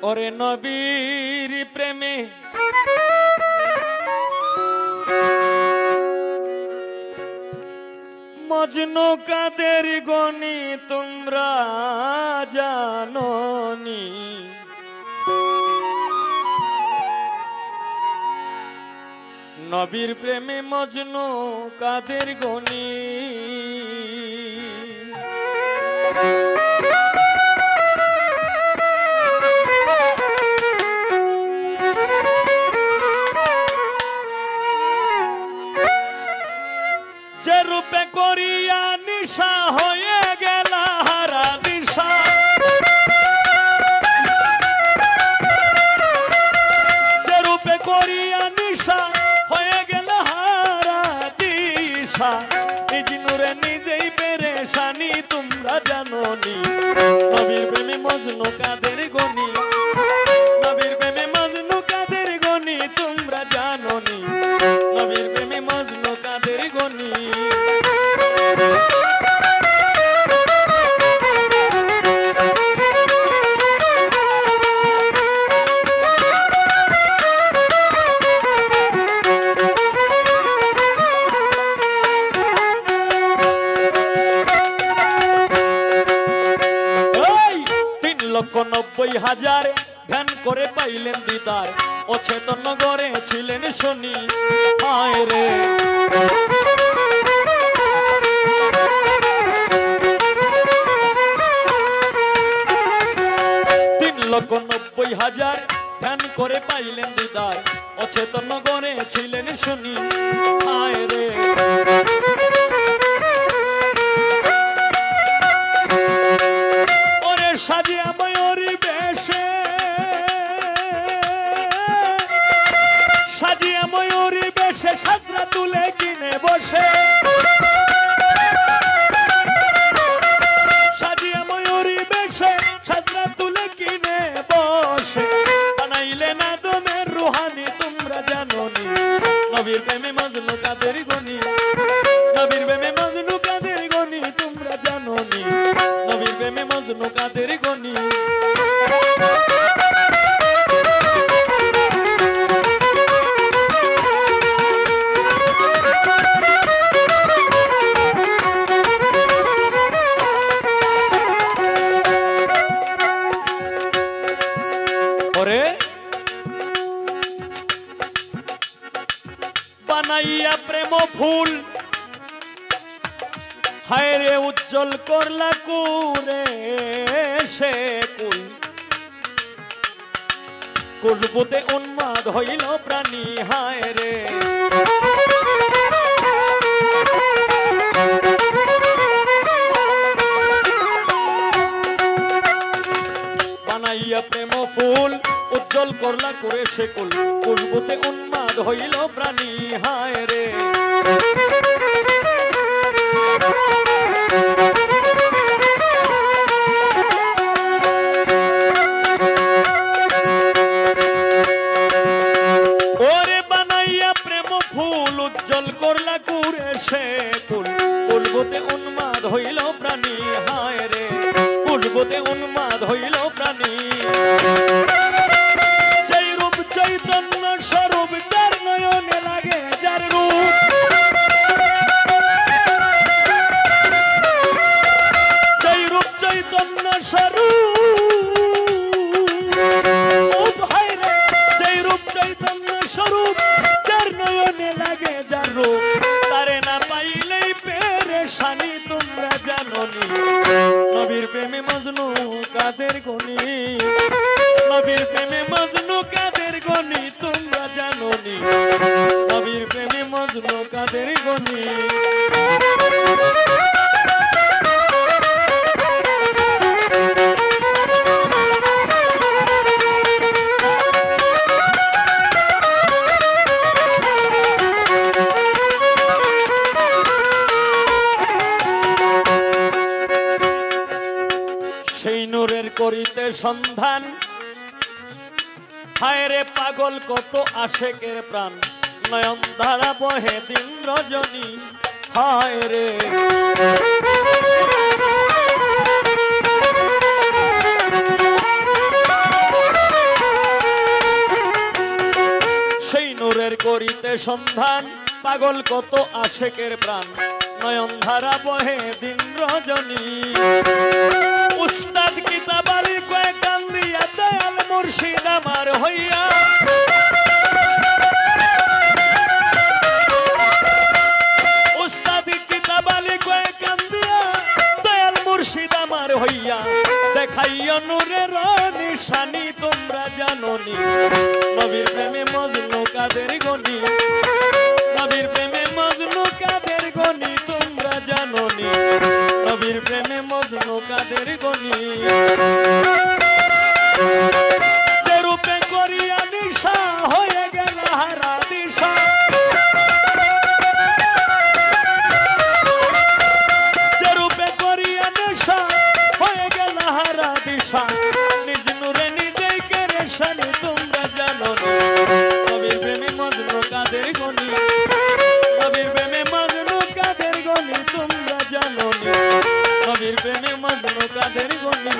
ওরে নবীর প্রেমে মজনু কাদের গনি তোমরা জানোনি। নবীর প্রেমে মজনু কাদের গনি। যে রূপে করিয়া নিশা হয়ে গেল হারা দিশা, যে রূপে করিয়া নিশা হয়ে গেল হারা দিশা। নিজ নূরে নিজেই পেরেশানি তোমরা জানোনি। নবীর প্রেমে মজনু কাদের গনি, নবীর প্রেমে মজনু কাদের গনি তোমরা জানোনি। নবীর প্রেমে মজনু কাদের গনি। হাজার ধ্যান করে পাইলেন দিদার, অচেতন গড়ে ছিলেন শনি। হায় রে 3,90,000 ধ্যান করে পাইলেন দিদার, অচেতন গড়ে ছিলেন শনি। হায় রে ওরে সাজিয়া ময়ূরী বেশে, সাজিয়া ময়ূরী বেশে সাজরা তুলে কিনে বসে, সাজিয়া ময়ূরী বেশে সাজরা তুলে কিনে বসে। বানাইলেন আদমের রুহানি তোমরা জানোনি। নবীর প্রেমে মজনু কাদের গনি, নবীর প্রেমে মজনু কাদের গনি তোমরা জানোনি। নবীর প্রেমে মজনু কাদের গনি। ওরে বানাইয়া প্রেম ফুল, হায় রে উজ্জ্বল করলা কুরে সে কুল। কুলবুতে উন্মাদ হইল প্রাণী, হায় রে বানাইয়া প্রেম ফুল, উজ্জ্বল করলা করে সে কুল। কুলবুতে উন্মাদ হইল প্রাণী, হায় রে ওরে বানাইয়া প্রেম ফুল, উজ্জ্বল করলা করে সে কুল। কুলবুতে উন্মাদ হইল প্রাণী, হায় রে কুলবুতে উন্মাদ হইল প্রাণী। যেই রূপ চৈতন্য স্বরূপ, যার নয়নে লাগে যার রূপ, যেই রূপ চৈতন্য স্বরূপ, হায় রে যেই রূপ চৈতন্য স্বরূপ, যার নয়নে লাগে যার রূপ। তারে না পাইলেই পেরেশানি তোমরা জানোনি। নবীর প্রেমে মজনু কাদের গনি, নবীর প্রেমে মজনু কাদের গনি তোমরা জানোনি। নবীর প্রেমে মজনু কাদের গনি। সেই নূরের করিতে সন্ধান, হায় রে পাগল কত আশেকের প্রাণ। নয়ন ধারা বহে দিন রজনী, হায় রে সেই নূরের করিতে সন্ধান পাগল কত আশেকের প্রাণ নয়ন ধারা বহে দিন রজনী উস্তাদ কিতাবালি কয়ে কান্দিয়া দয়াল মুর্শিদ আমার হইয়া উস্তাদ কিতাবালি কয়ে কান্দিয়া দয়াল মুর্শিদ আমার হইয়া দেখাইয়া নূরের নিশানি তোমরা জানোনি নবীর প্রেমে মজনু কাদের গনি নবীর প্রেমে মজনু কাদের গনি তোমরা জানোনি নবীর প্রেমে মজনু কাদের গনি যে রূপে করিয়া নিশা হয়ে গেল হারা দিশা যে রূপে করিয়া নিশা হয়ে গেল হারা দিশা নিজ নূরে নিজেই কেরেশানি তোমরা জানোনি নবীর প্রেমে মজনু কাদের গনি নবীর প্রেমে মজনু কাদের গনি তোমরা জানোনি নবীর প্রেমে মজনু কাদের গনি